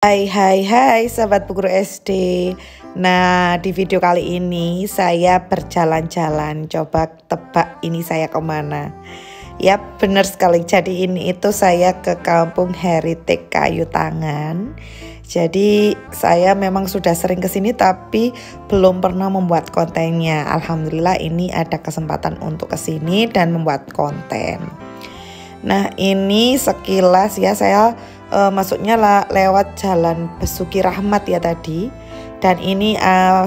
Hai sahabat Bu Guru SD. Nah, di video kali ini saya berjalan-jalan. Coba tebak ini saya kemana? Ya, benar sekali. Jadi ini itu saya ke Kampung Heritage Kayu Tangan. Jadi saya memang sudah sering ke sini tapi belum pernah membuat kontennya. Alhamdulillah ini ada kesempatan untuk ke sini dan membuat konten. Nah, ini sekilas ya saya masuknya lewat jalan Besuki Rahmat ya tadi. Dan ini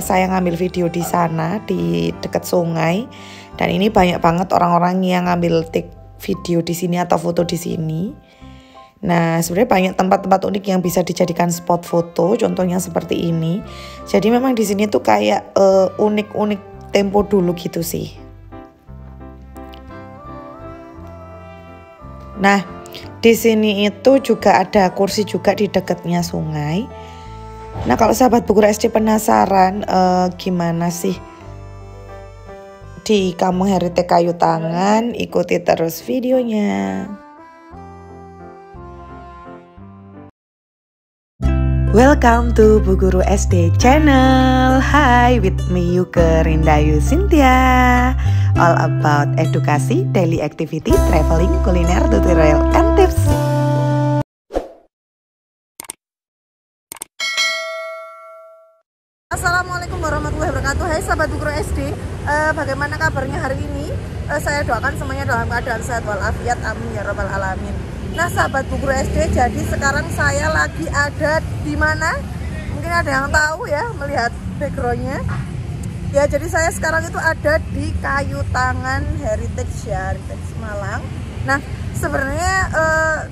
saya ngambil video di sana di dekat sungai. Dan ini banyak banget orang-orang yang ngambil video di sini atau foto di sini. Nah, sebenarnya banyak tempat-tempat unik yang bisa dijadikan spot foto. Contohnya seperti ini. Jadi memang di sini tuh kayak unik-unik tempo dulu gitu sih. Nah, di sini itu juga ada kursi juga di dekatnya sungai. Nah, kalau sahabat Bu Guru SD penasaran gimana sih di Kampung Heritage Kayu Tangan, ikuti terus videonya. Welcome to Bu Guru SD channel. Hi, with me Yuke Rindayu Cynthia. All about edukasi, daily activity, traveling, kuliner, tutorial, and tips. Assalamualaikum warahmatullahi wabarakatuh. Hai sahabat Bu Guru SD, bagaimana kabarnya hari ini? Saya doakan semuanya dalam keadaan sehat walafiat, amin ya rabbal alamin. Nah sahabat Bu Guru SD, jadi sekarang saya lagi ada di mana? Mungkin ada yang tahu ya melihat backgroundnya. Ya, jadi saya sekarang itu ada di Kayu Tangan Heritage Malang. Nah, sebenarnya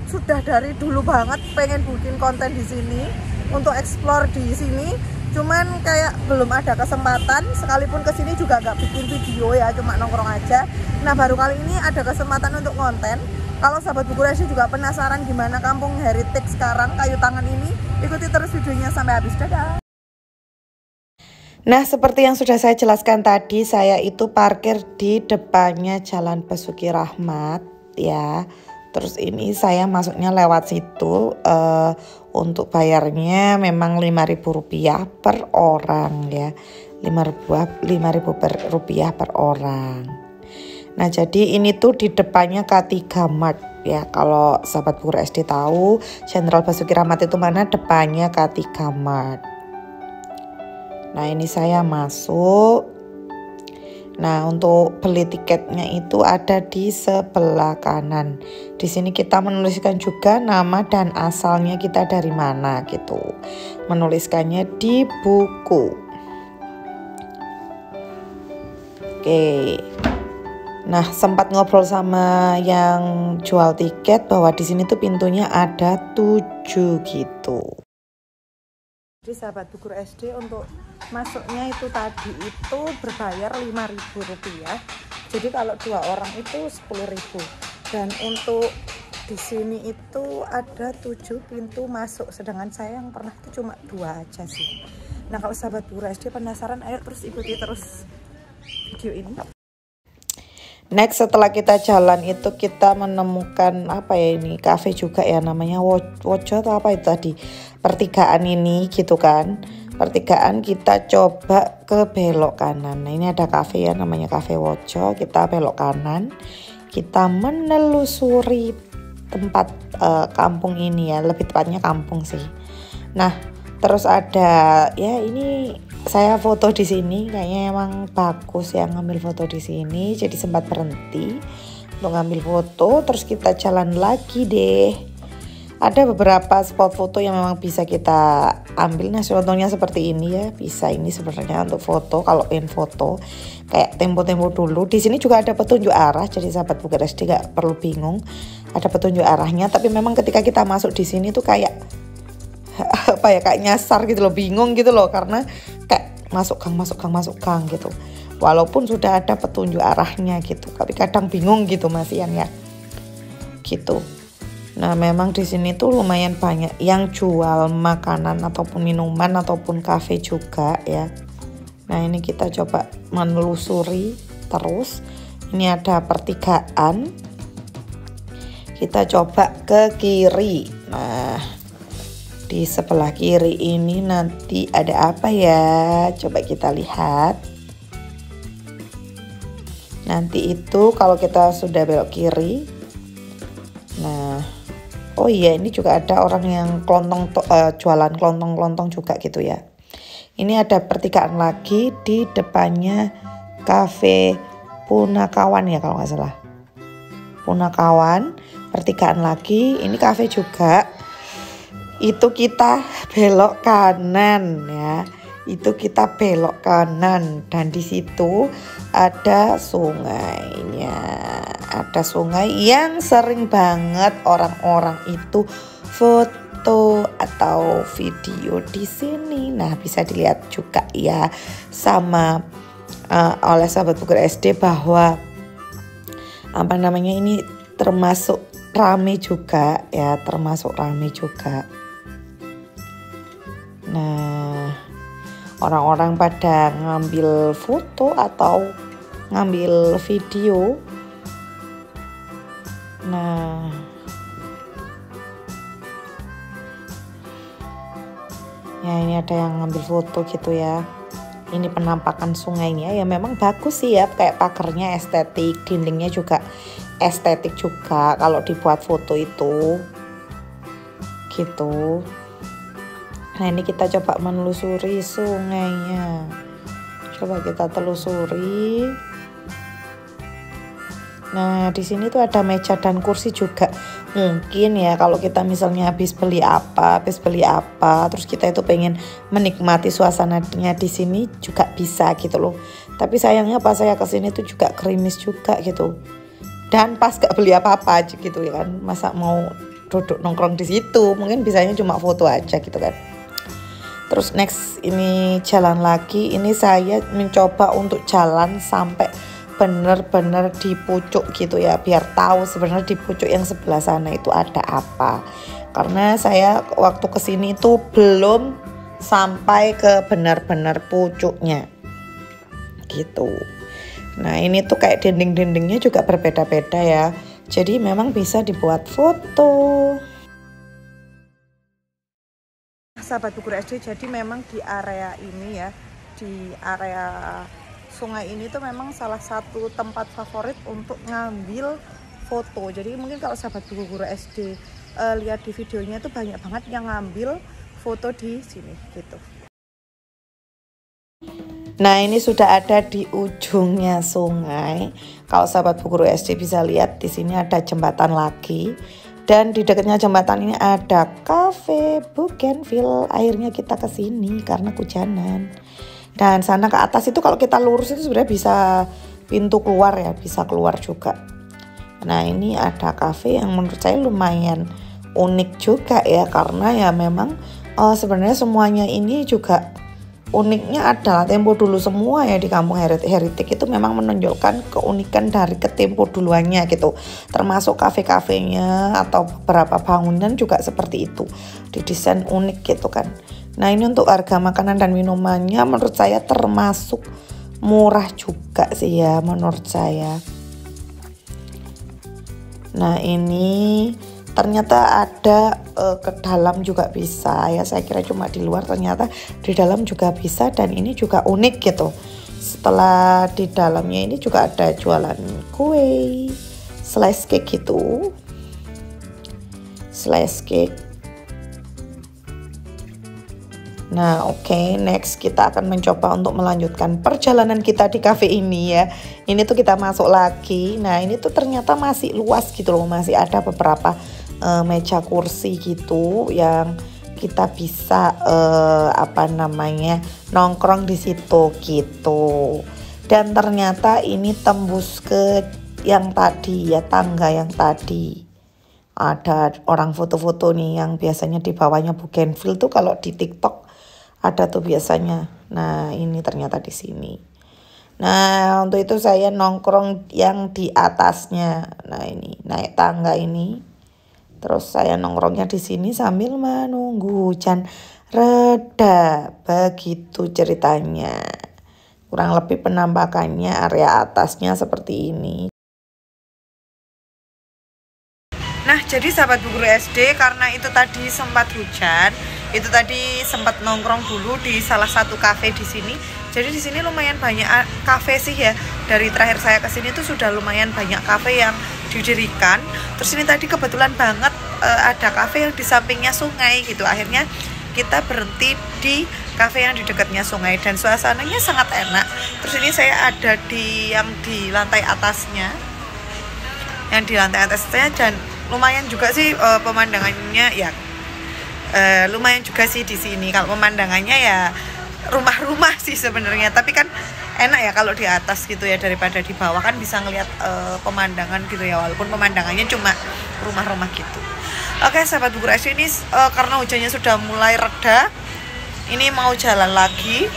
sudah dari dulu banget pengen bikin konten di sini untuk explore di sini. Cuman kayak belum ada kesempatan, sekalipun kesini juga nggak bikin video ya, cuma nongkrong aja. Nah, baru kali ini ada kesempatan untuk konten. Kalau sahabat Bu Guru SD juga penasaran gimana Kampung Heritage sekarang Kayu Tangan ini, ikuti terus videonya sampai habis. Dadah! Nah, seperti yang sudah saya jelaskan tadi, saya itu parkir di depannya Jalan Besuki Rahmat ya. Terus ini saya masuknya lewat situ. Untuk bayarnya memang Rp5.000 per orang ya. Rp5.000 per orang. Nah, jadi ini tuh di depannya K3 Mart ya. Kalau sahabat Bu Guru SD tahu, Jenderal Besuki Rahmat itu mana, depannya K3 Mart. Nah, ini saya masuk. Nah, untuk beli tiketnya itu ada di sebelah kanan. Di sini kita menuliskan juga nama dan asalnya kita dari mana gitu. Menuliskannya di buku. Oke. Nah, sempat ngobrol sama yang jual tiket bahwa di sini tuh pintunya ada 7 gitu. Jadi sahabat Bu Guru SD untuk masuknya itu tadi itu berbayar Rp5.000. Jadi kalau 2 orang itu Rp10.000. Dan untuk di sini itu ada 7 pintu masuk. Sedangkan saya yang pernah itu cuma 2 aja sih. Nah, kalau sahabat Bu Guru SD penasaran, ayo terus ikuti terus video ini. Next, setelah kita jalan itu kita menemukan apa ya, ini cafe juga ya, namanya Wojo atau apa itu tadi, pertigaan ini gitu kan. Pertigaan kita coba ke belok kanan. Nah, ini ada cafe ya, namanya Cafe Wojo. Kita belok kanan, kita menelusuri tempat kampung ini ya, lebih tepatnya kampung sih. Nah, terus ada ya, ini saya foto di sini, kayaknya emang bagus ya ngambil foto di sini. Jadi sempat berhenti untuk ngambil foto. Terus kita jalan lagi deh. Ada beberapa spot foto yang memang bisa kita ambil. Nah, contohnya seperti ini ya. Bisa ini sebenarnya untuk foto. Kalau ingin foto kayak tempo-tempo dulu. Di sini juga ada petunjuk arah. Jadi sahabat Bu Guru SD gak perlu bingung. Ada petunjuk arahnya. Tapi memang ketika kita masuk di sini tuh kayak apa ya, kayak nyasar gitu loh, bingung gitu loh, karena kayak masuk gang gitu. Walaupun sudah ada petunjuk arahnya gitu, tapi kadang bingung gitu masih ya gitu. Nah, memang di sini tuh lumayan banyak yang jual makanan ataupun minuman ataupun kafe juga ya. Nah, ini kita coba menelusuri terus. Ini ada pertigaan. Kita coba ke kiri. Nah, Di sebelah kiri ini nanti ada apa ya? Coba kita lihat. Nanti itu kalau kita sudah belok kiri. Nah, oh iya, ini juga ada orang yang jualan kelontong-kelontong juga gitu ya. Ini ada pertigaan lagi di depannya Cafe Punakawan ya kalau nggak salah. Punakawan, pertigaan lagi. Ini cafe juga. Itu kita belok kanan ya. Itu kita belok kanan dan di situ ada sungainya. Ada sungai yang sering banget orang-orang itu foto atau video di sini. Nah, bisa dilihat juga ya sama oleh sahabat Bukur SD bahwa apa namanya ini termasuk rame juga ya, termasuk rame juga. Nah, orang-orang pada ngambil foto atau ngambil video. Nah, ya ini ada yang ngambil foto gitu ya. Ini penampakan sungainya ya memang bagus sih ya, kayak pagarnya estetik, dindingnya juga estetik juga kalau dibuat foto itu gitu. Nah, ini kita coba menelusuri sungainya. Coba kita telusuri. Nah, di sini tuh ada meja dan kursi juga. Mungkin ya kalau kita misalnya habis beli apa, terus kita itu pengen menikmati suasananya di sini juga bisa gitu loh. Tapi sayangnya pas saya kesini tuh juga gerimis juga gitu. Dan pas gak beli apa-apa aja gitu ya kan. Masa mau duduk nongkrong di situ, mungkin bisanya cuma foto aja gitu kan. Terus next ini jalan lagi. Ini saya mencoba untuk jalan sampai benar-benar di pucuk gitu ya, biar tahu sebenarnya di pucuk yang sebelah sana itu ada apa. Karena saya waktu kesini itu belum sampai ke benar-benar pucuknya gitu. Nah, ini tuh kayak dinding-dindingnya juga berbeda-beda ya. Jadi memang bisa dibuat foto. Sahabat Bukur SD, jadi memang di area ini ya, di area sungai ini tuh memang salah satu tempat favorit untuk ngambil foto. Jadi mungkin kalau sahabat Bukur SD lihat di videonya itu banyak banget yang ngambil foto di sini gitu. Nah, ini sudah ada di ujungnya sungai. Kalau sahabat Bukur SD bisa lihat di sini ada jembatan lagi. Dan di dekatnya jembatan ini ada Cafe Bougainville. Akhirnya kita ke sini karena hujanan. Dan sana ke atas itu kalau kita lurus itu sebenarnya bisa pintu keluar ya, bisa keluar juga. Nah, ini ada cafe yang menurut saya lumayan unik juga ya, karena ya memang sebenarnya semuanya ini juga uniknya adalah tempo dulu semua ya. Di kampung Heritik itu memang menonjolkan keunikan dari ketempo duluannya gitu, termasuk kafe-kafenya atau beberapa bangunan juga seperti itu, didesain unik gitu kan. Nah, ini untuk harga makanan dan minumannya menurut saya termasuk murah juga sih ya menurut saya. Nah, ini ternyata ada ke dalam juga bisa ya. Saya kira cuma di luar, ternyata di dalam juga bisa. Dan ini juga unik gitu. Setelah di dalamnya ini juga ada jualan kue, slice cake gitu, slice cake. Nah, oke, next kita akan mencoba untuk melanjutkan perjalanan kita di cafe ini ya. Ini tuh kita masuk lagi. Nah, ini tuh ternyata masih luas gitu loh, masih ada beberapa meja kursi gitu yang kita bisa nongkrong di situ gitu. Dan ternyata ini tembus ke yang tadi ya, tangga yang tadi. Ada orang foto-foto nih yang biasanya di bawahnya Bougainville tuh kalau di TikTok ada tuh biasanya. Nah, ini ternyata di sini. Nah, untuk itu saya nongkrong yang di atasnya. Nah, ini naik tangga ini. Terus saya nongkrongnya di sini sambil menunggu hujan reda. Begitu ceritanya. Kurang lebih penampakannya area atasnya seperti ini. Nah, jadi sahabat Bukur SD, karena itu tadi sempat hujan, Itu tadi sempat nongkrong dulu di salah satu kafe di sini. Jadi di sini lumayan banyak kafe sih ya. Dari terakhir saya ke sini tuh sudah lumayan banyak kafe yang didirikan. Terus ini tadi kebetulan banget ada kafe yang di sampingnya sungai gitu. Akhirnya kita berhenti di kafe yang di dekatnya sungai dan suasananya sangat enak. Terus ini saya ada di yang di lantai atasnya. Yang di lantai atasnya dan lumayan juga sih pemandangannya ya. Lumayan juga sih di sini. Kalau pemandangannya ya rumah-rumah sih sebenarnya, tapi kan enak ya kalau di atas gitu ya daripada di bawah, kan bisa ngelihat pemandangan gitu ya, walaupun pemandangannya cuma rumah-rumah gitu. Oke sahabat Bukur SD, ini karena hujannya sudah mulai reda, ini mau jalan lagi.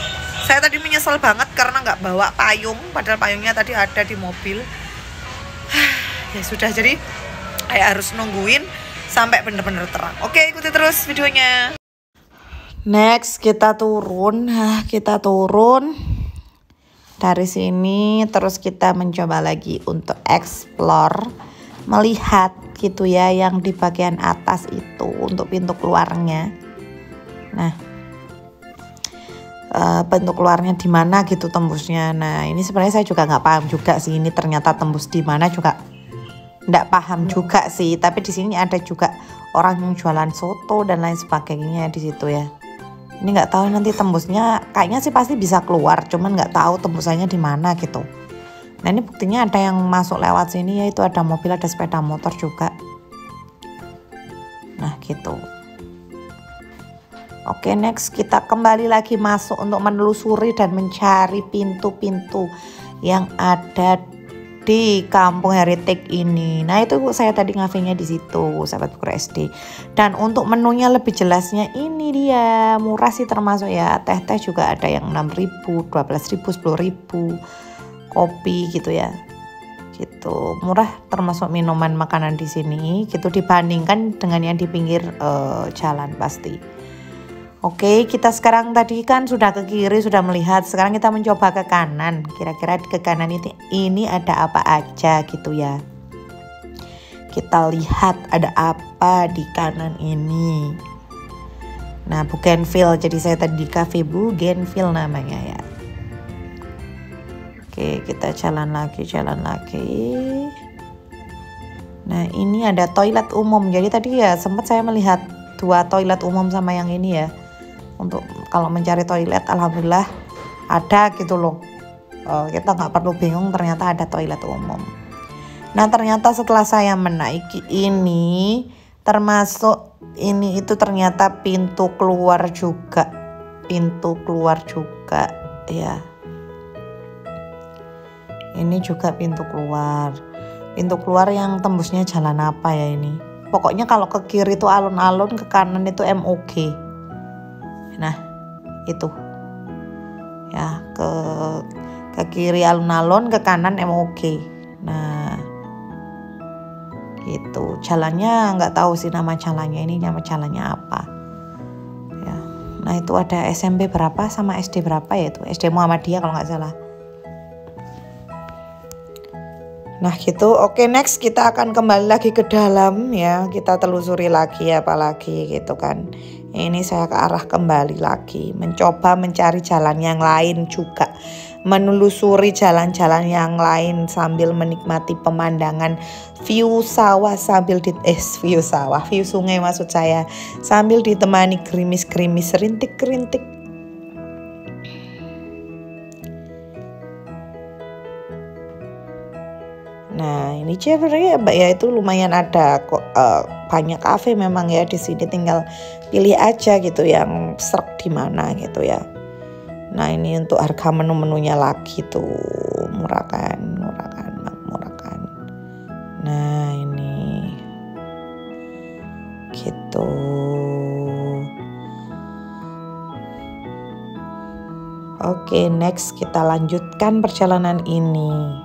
Saya tadi menyesal banget karena nggak bawa payung, padahal payungnya tadi ada di mobil. Ya sudah, jadi saya harus nungguin sampai bener-bener terang. Oke, ikuti terus videonya. Next kita turun dari sini, terus kita mencoba lagi untuk explore, melihat gitu ya yang di bagian atas itu untuk pintu keluarnya. Nah, pintu keluarnya di mana gitu tembusnya. Nah ini sebenarnya saya juga nggak paham juga sih, ini ternyata tembus di mana juga nggak paham juga sih. Tapi di sini ada juga orang yang jualan soto dan lain sebagainya di situ ya. Ini nggak tahu nanti tembusnya, kayaknya sih pasti bisa keluar, cuman nggak tahu tembusannya di mana gitu. Nah ini buktinya ada yang masuk lewat sini, yaitu ada mobil, ada sepeda motor juga. Nah gitu. Oke, next kita kembali lagi masuk untuk menelusuri dan mencari pintu-pintu yang ada di Kampung Heritage ini. Nah itu saya tadi ngafenya di situ sahabat Bukur SD. Dan untuk menunya lebih jelasnya ini dia, murah sih termasuk ya. Teh-teh juga ada yang 6.000, 12.000, 10.000, kopi gitu ya. Gitu murah termasuk minuman makanan di sini gitu, dibandingkan dengan yang di pinggir jalan pasti. Oke, kita sekarang tadi kan sudah ke kiri, sudah melihat. Sekarang kita mencoba ke kanan. Kira-kira ke kanan ini ada apa aja gitu ya. Kita lihat ada apa di kanan ini. Nah, Bougainville. Jadi saya tadi di cafe Bougainville namanya ya. Oke, kita jalan lagi. Nah, ini ada toilet umum. Jadi tadi ya sempat saya melihat 2 toilet umum sama yang ini ya. Untuk kalau mencari toilet, alhamdulillah ada gitu loh. Kita nggak perlu bingung, ternyata ada toilet umum. Nah ternyata setelah saya menaiki ini, termasuk ini itu ternyata pintu keluar juga ya. Ini juga pintu keluar yang tembusnya jalan apa ya ini. Pokoknya kalau ke kiri itu alun-alun, ke kanan itu MOG. Nah itu ya, ke kiri alun-alun, ke kanan MOG. Nah gitu jalannya, nggak tahu sih nama jalannya apa ya. Nah itu ada SMP berapa sama SD berapa ya, itu SD Muhammadiyah kalau nggak salah. Nah gitu. Oke, next kita akan kembali lagi ke dalam ya, kita telusuri lagi apalagi gitu kan. Ini saya ke arah kembali lagi, mencoba mencari jalan yang lain juga, menelusuri jalan-jalan yang lain sambil menikmati pemandangan view sawah view sungai maksud saya, sambil ditemani gerimis-gerimis rintik-rintik. Nah ini sebenarnya ya itu lumayan ada kok, banyak kafe memang ya di sini, tinggal pilih aja gitu yang serak di mana gitu ya. Nah ini untuk harga menu-menunya lagi tuh, murah kan. Nah ini gitu. Oke, next kita lanjutkan perjalanan ini.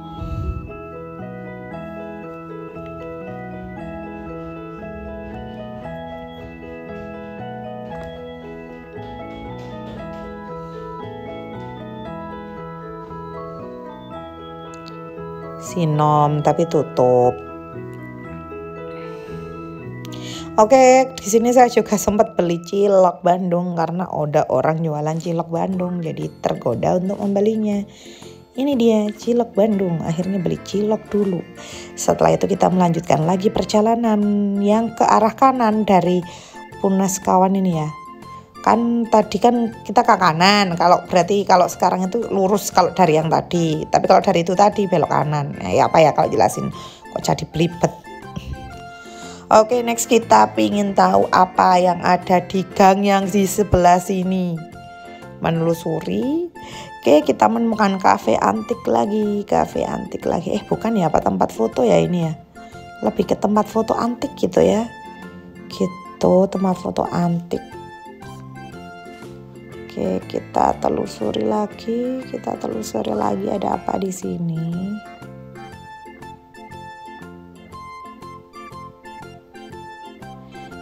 Sinom tapi tutup. Oke, di sini saya juga sempat beli cilok Bandung karena ada orang jualan cilok Bandung, jadi tergoda untuk membelinya. Ini dia cilok Bandung, akhirnya beli cilok dulu. Setelah itu kita melanjutkan lagi perjalanan yang ke arah kanan dari Punas Kawan ini ya. Kan tadi kan kita ke kanan, berarti kalau sekarang itu lurus kalau dari yang tadi. Tapi kalau dari itu tadi belok kanan. Nah, ya apa ya kalau jelasin kok jadi belibet. Oke, next kita pingin tahu apa yang ada di gang yang di sebelah sini. Menelusuri, oke kita menemukan kafe antik lagi. Bukan ya, apa tempat foto ya ini ya. Lebih ke tempat foto antik gitu ya. Gitu, tempat foto antik. Oke, kita telusuri lagi ada apa di sini.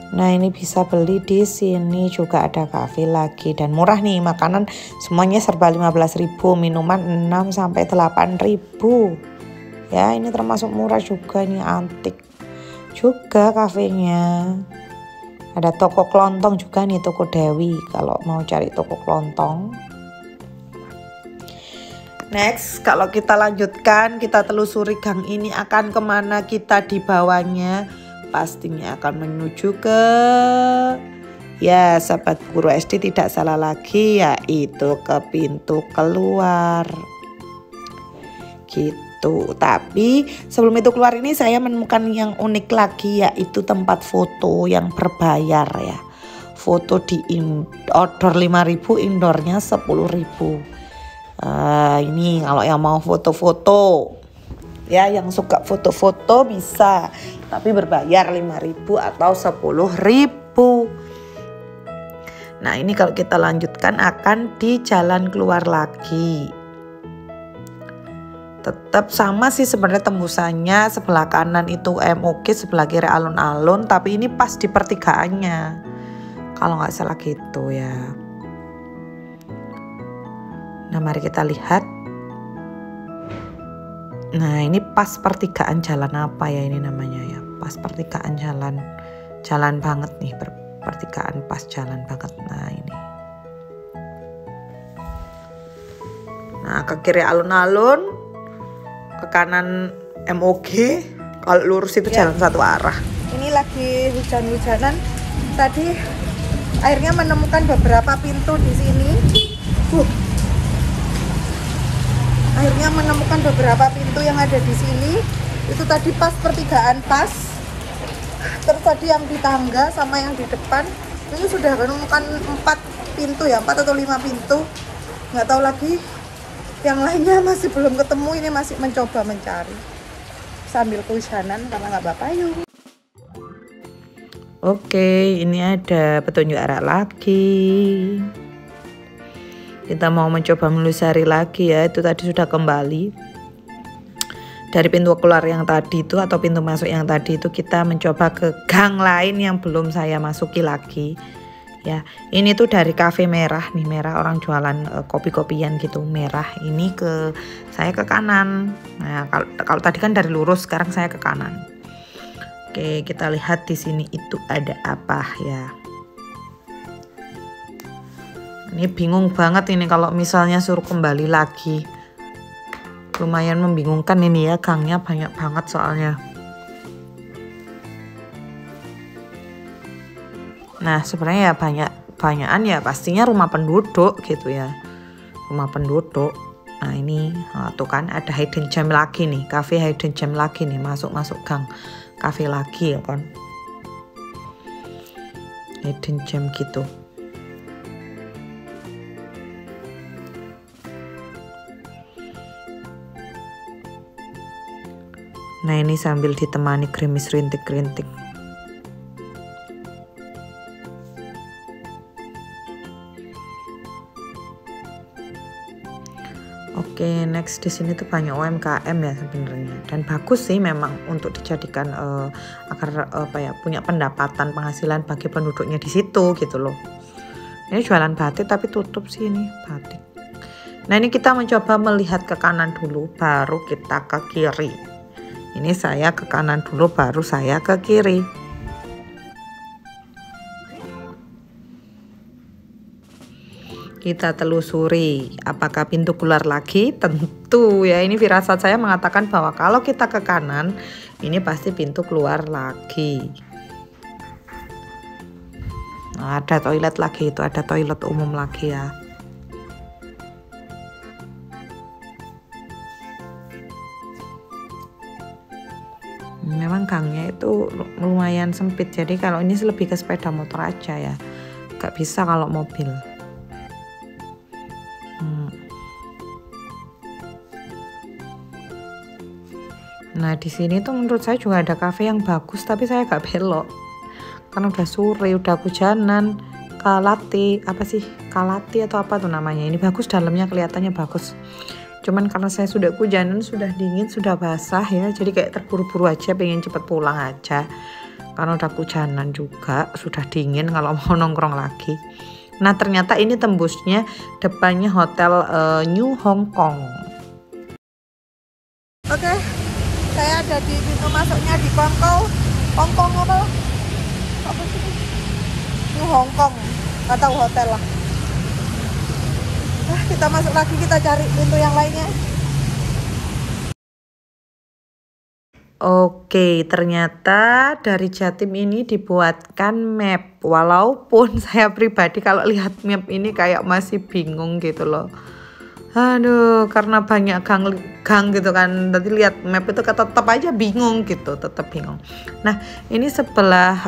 Nah, ini bisa beli di sini, juga ada kafe lagi dan murah nih, makanan semuanya serba 15.000, minuman 6 sampai 8.000. Ya, ini termasuk murah juga, ini antik. Juga kafenya. Ada toko kelontong juga nih, toko Dewi kalau mau cari toko kelontong. Next, kalau kita lanjutkan, kita telusuri gang ini akan kemana kita di bawahnya. Pastinya akan menuju ke, ya sahabat guru SD tidak salah lagi, yaitu ke pintu keluar gitu. Tapi sebelum itu keluar ini saya menemukan yang unik lagi, yaitu tempat foto yang berbayar ya. Foto di outdoor 5.000, indoornya 10.000. Ini kalau yang mau foto-foto ya, yang suka foto-foto bisa, tapi berbayar 5.000 atau 10.000. Nah, ini kalau kita lanjutkan akan di jalan keluar lagi. Tetap sama sih sebenarnya tembusannya, sebelah kanan itu MOG, sebelah kiri alun-alun, tapi ini pas di pertigaannya. Kalau nggak salah gitu ya. Nah, mari kita lihat. Nah, ini pas pertigaan jalan apa ya ini namanya ya. Pas pertigaan jalan banget nih, pertigaan pas jalan banget. Nah, ini. Nah, ke kiri alun-alun, ke kanan MOG, kalau lurus itu jalan satu arah. Ini lagi hujan-hujanan. Tadi akhirnya menemukan beberapa pintu di sini. Akhirnya menemukan beberapa pintu yang ada di sini. Itu tadi pas pertigaan pas. Terus tadi yang di tangga sama yang di depan itu sudah menemukan 4 pintu ya, 4 atau 5 pintu. Nggak tahu lagi. Yang lainnya masih belum ketemu. Ini masih mencoba mencari sambil kehujanan karena nggak bawa payung. Oke, ini ada petunjuk arah lagi. Kita mau mencoba menelusuri lagi ya. Itu tadi sudah kembali dari pintu keluar yang tadi itu, atau pintu masuk yang tadi itu, kita mencoba ke gang lain yang belum saya masuki lagi ya. Ini tuh dari kafe merah nih, merah, orang jualan kopi-kopian gitu, merah. Ini saya ke kanan. Nah, kalau tadi kan dari lurus, sekarang saya ke kanan. Oke, kita lihat di sini itu ada apa ya. Ini bingung banget ini kalau misalnya suruh kembali lagi. Lumayan membingungkan ini ya, gangnya banyak banget soalnya. Nah, sebenarnya ya banyakan ya pastinya rumah penduduk gitu ya. Rumah penduduk. Nah, ini tuh kan ada hidden gem lagi nih, cafe hidden gem lagi nih, masuk gang cafe lagi ya kan. Hidden gem gitu. Nah, ini sambil ditemani gerimis rintik-rintik. Oke, next di sini tuh banyak UMKM ya sebenarnya, dan bagus sih memang untuk dijadikan agar punya pendapatan, penghasilan bagi penduduknya di situ gitu loh. Ini jualan batik tapi tutup sih ini batik. Nah, ini kita mencoba melihat ke kanan dulu, baru kita ke kiri. Ini saya ke kanan dulu, baru saya ke kiri. Kita telusuri apakah pintu keluar lagi. Tentu ya, ini firasat saya mengatakan bahwa kalau kita ke kanan ini pasti pintu keluar lagi. Nah, ada toilet lagi, itu ada toilet umum lagi ya. Memang gangnya itu lumayan sempit, jadi kalau ini lebih ke sepeda motor aja ya, gak bisa kalau mobil. Nah di sini tuh menurut saya juga ada cafe yang bagus, tapi saya gak belok karena udah sore, udah hujanan. Kalati apa sih, Kalati atau apa tuh namanya, ini bagus, dalamnya kelihatannya bagus. Cuman karena saya sudah hujanan, sudah dingin, sudah basah ya, jadi kayak terburu-buru aja, pengen cepet pulang aja. Karena udah hujanan juga, sudah dingin kalau mau nongkrong lagi. Nah ternyata ini tembusnya depannya hotel New Hong Kong. Oke, saya ada di pintu masuknya di Hong Kong apa sih? New Hong Kong, nggak tahu hotel lah. Nah, kita masuk lagi, kita cari pintu yang lainnya. Oke, ternyata dari Jatim ini dibuatkan map. Walaupun saya pribadi kalau lihat map ini kayak masih bingung gitu loh. Aduh, karena banyak gang gitu kan. Tadi lihat map itu tetap aja bingung gitu, tetap bingung. Nah, ini sebelah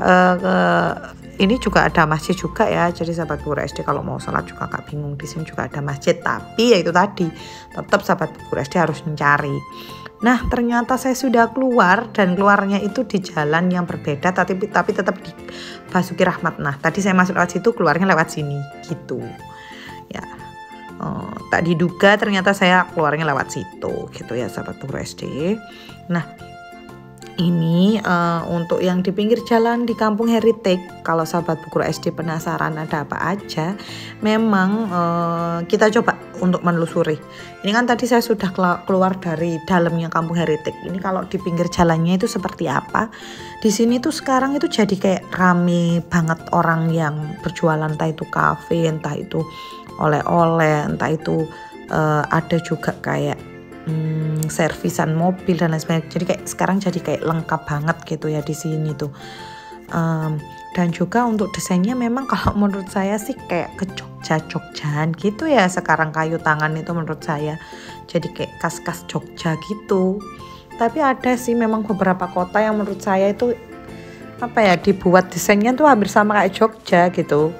ini juga ada masjid juga ya. Jadi sahabat Buku SD kalau mau sholat juga gak bingung. Di sini juga ada masjid, tapi ya itu tadi, tetap sahabat Buku SD harus mencari. Nah ternyata saya sudah keluar, dan keluarnya itu di jalan yang berbeda, tapi tetap di Basuki Rahmat. Nah tadi saya masuk lewat situ, keluarnya lewat sini gitu ya. Tak diduga ternyata saya keluarnya lewat situ gitu ya sahabat Buku SD. Nah ini untuk yang di pinggir jalan di Kampung Heritage, kalau sahabat Buku SD penasaran ada apa aja, memang kita coba untuk menelusuri. Ini kan tadi saya sudah keluar dari dalamnya Kampung Heritage. Ini kalau di pinggir jalannya itu seperti apa? Di sini tuh sekarang itu jadi kayak rame banget orang yang berjualan, entah itu kafe, entah itu oleh-oleh, entah itu ada juga kayak servisan mobil dan lain sebagainya. Jadi kayak sekarang jadi kayak lengkap banget gitu ya di sini tuh. Dan juga untuk desainnya memang kalau menurut saya sih kayak ke Jogja-Jogjaan gitu ya sekarang kayu tangan itu menurut saya. Jadi kayak khas-khas Jogja gitu. Tapi ada sih memang beberapa kota yang menurut saya itu apa ya, dibuat desainnya tuh hampir sama kayak Jogja gitu.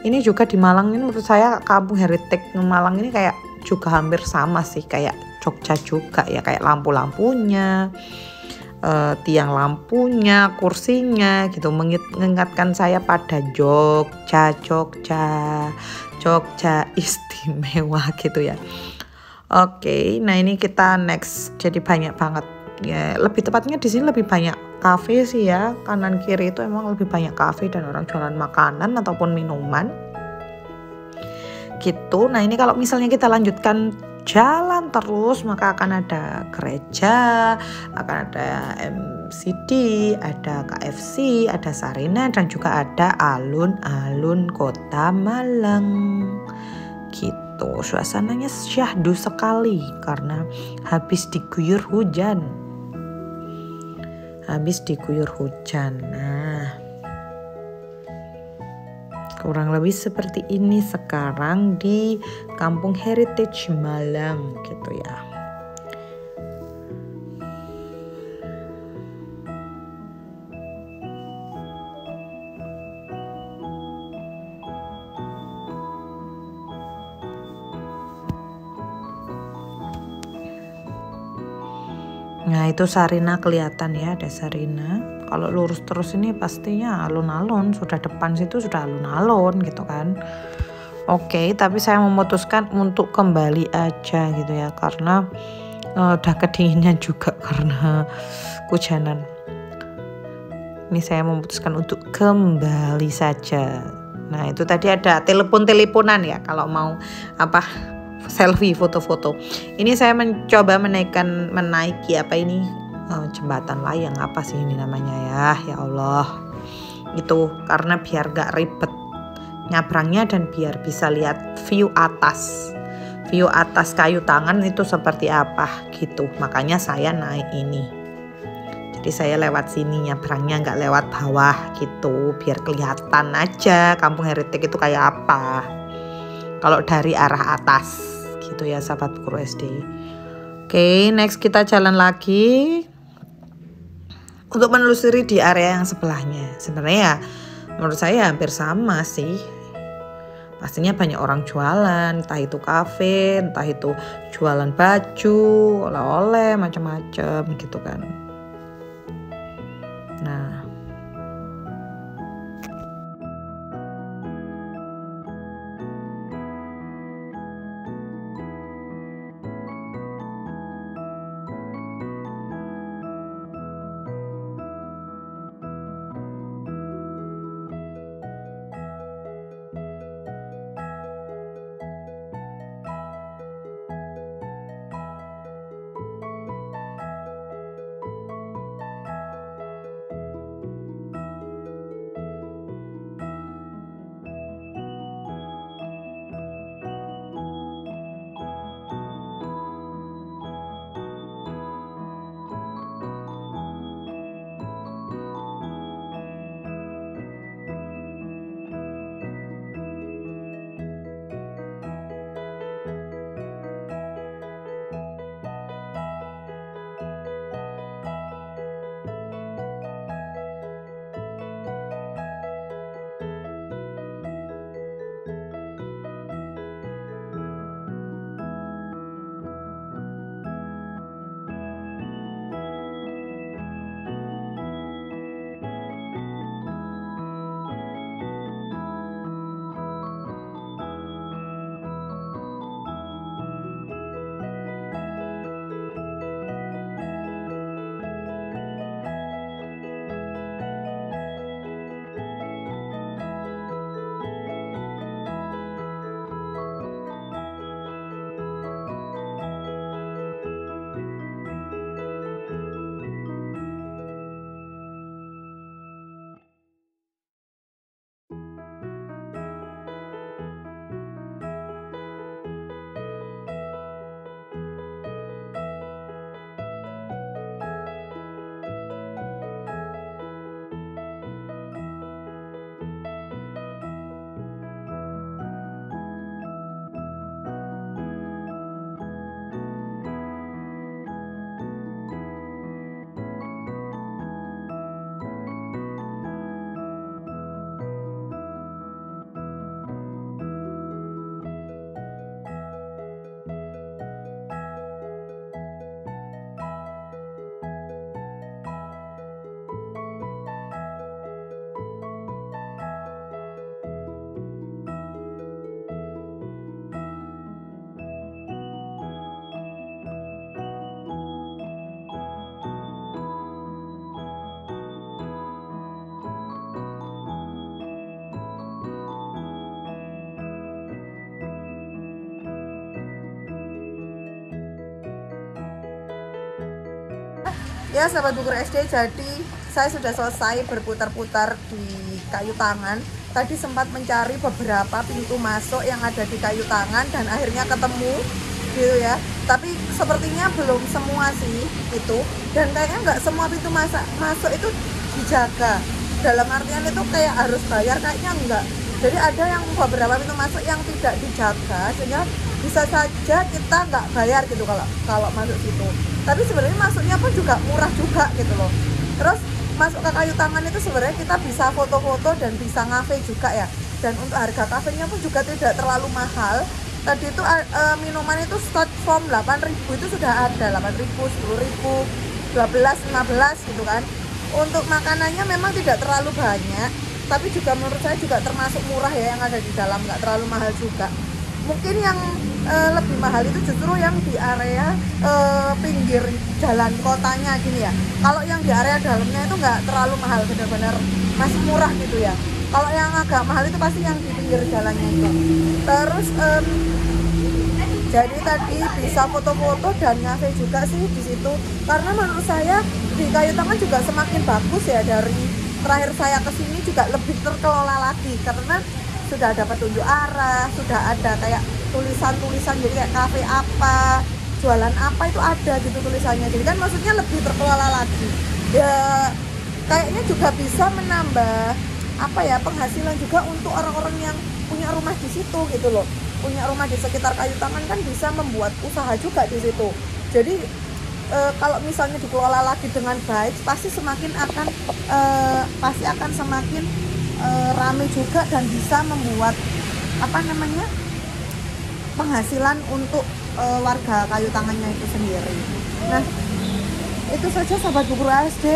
Ini juga di Malang ini menurut saya Kampung Heritage Malang ini kayak juga hampir sama sih kayak Jogja juga ya, kayak lampu-lampunya, tiang lampunya, kursinya gitu mengingatkan saya pada Jogja istimewa gitu ya. Oke, nah ini kita next, jadi banyak banget ya, lebih tepatnya di sini lebih banyak kafe sih ya, kanan kiri itu emang lebih banyak kafe dan orang jualan makanan ataupun minuman gitu. Nah ini kalau misalnya kita lanjutkan jalan terus maka akan ada gereja, akan ada MCD, ada KFC, ada Sarina, dan juga ada alun-alun kota Malang gitu. Suasananya syahdu sekali karena habis diguyur hujan. Nah kurang lebih seperti ini sekarang di Kampung Heritage Malang gitu ya. Nah itu Sarina kelihatan ya, ada Sarina. Kalau lurus terus ini pastinya alun-alun, sudah depan situ sudah alun-alun gitu kan. Oke, tapi saya memutuskan untuk kembali aja gitu ya, karena udah kedinginan juga karena hujanan. Ini saya memutuskan untuk kembali saja. Nah itu tadi ada teleponan ya kalau mau apa selfie, foto-foto. Ini saya mencoba menaiki apa ini, jembatan layang apa sih ini namanya ya Allah. Itu karena biar gak ribet nyabrangnya dan biar bisa lihat view atas. View atas kayu tangan itu seperti apa gitu. Makanya saya naik ini. Jadi saya lewat sini nyabrangnya, nggak lewat bawah gitu. Biar kelihatan aja Kampung Heritage itu kayak apa. Kalau dari arah atas gitu ya sahabat guru SD. Oke, next kita jalan lagi. Untuk menelusuri di area yang sebelahnya. Sebenarnya ya menurut saya hampir sama sih. Pastinya banyak orang jualan, entah itu kafe, entah itu jualan baju, oleh-oleh, macam-macam gitu kan. Nah, ya sahabat Bukur SD, jadi saya sudah selesai berputar-putar di kayu tangan. Tadi sempat mencari beberapa pintu masuk yang ada di kayu tangan dan akhirnya ketemu gitu ya. Tapi sepertinya belum semua sih itu, dan kayaknya nggak semua pintu masuk itu dijaga. Dalam artian itu kayak harus bayar, kayaknya enggak. Jadi ada yang beberapa pintu masuk yang tidak dijaga, sehingga bisa saja kita nggak bayar gitu kalau masuk situ. Tapi sebenarnya masuknya pun juga murah juga gitu loh. Terus masuk ke kayu tangan itu sebenarnya kita bisa foto-foto dan bisa ngafe juga ya. Dan untuk harga kafenya pun juga tidak terlalu mahal. Tadi itu minuman itu start from 8.000 itu sudah ada, 8.000, 10.000, 12, 15 gitu kan. Untuk makanannya memang tidak terlalu banyak, tapi juga menurut saya juga termasuk murah ya yang ada di dalam, nggak terlalu mahal juga. Mungkin yang lebih mahal itu justru yang di area pinggir jalan kotanya gini ya. Kalau yang di area dalamnya itu nggak terlalu mahal, benar-benar masih murah gitu ya. Kalau yang agak mahal itu pasti yang di pinggir jalannya itu. Terus jadi tadi bisa foto-foto dan ngafe juga sih di situ. Karena menurut saya di kayu tangan juga semakin bagus ya, dari terakhir saya kesini juga lebih terkelola lagi. Karena sudah ada petunjuk arah, sudah ada kayak tulisan-tulisan, jadi kayak kafe apa, jualan apa itu ada gitu tulisannya. Jadi kan maksudnya lebih terkelola lagi. Ya kayaknya juga bisa menambah apa ya, penghasilan juga untuk orang-orang yang punya rumah di situ gitu loh. Punya rumah di sekitar Kayu Tangan kan bisa membuat usaha juga di situ. Jadi kalau misalnya dikelola lagi dengan baik, pasti akan semakin rame juga dan bisa membuat penghasilan untuk warga Kayu Tangannya itu sendiri. Nah, itu saja sahabat bubur ASD.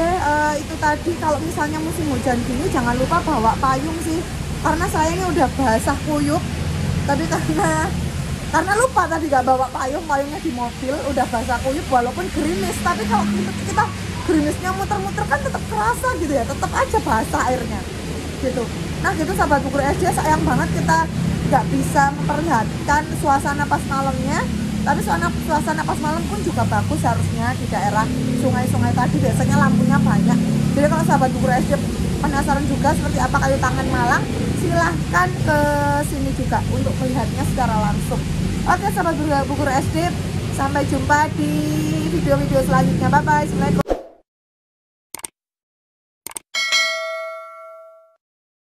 Itu tadi kalau misalnya musim hujan gini jangan lupa bawa payung sih, karena sayangnya udah basah kuyup. Tapi karena lupa tadi gak bawa payungnya di mobil, udah basah kuyup walaupun gerimis. Tapi kalau kita gerimisnya muter-muter kan tetap kerasa gitu ya, tetap aja basah airnya gitu. Nah gitu sahabat bubur ASD, sayang banget kita gak bisa memperlihatkan suasana pas malamnya. Tapi suasana pas malam pun juga bagus harusnya di daerah sungai-sungai tadi, biasanya lampunya banyak. Jadi kalau sahabat bubur ASD penasaran juga seperti apa Kayu Tangan Malang, silahkan ke sini juga untuk melihatnya secara langsung. Oke sahabat bubur ASD, sampai jumpa di video-video selanjutnya. Bye bye. Assalamualaikum.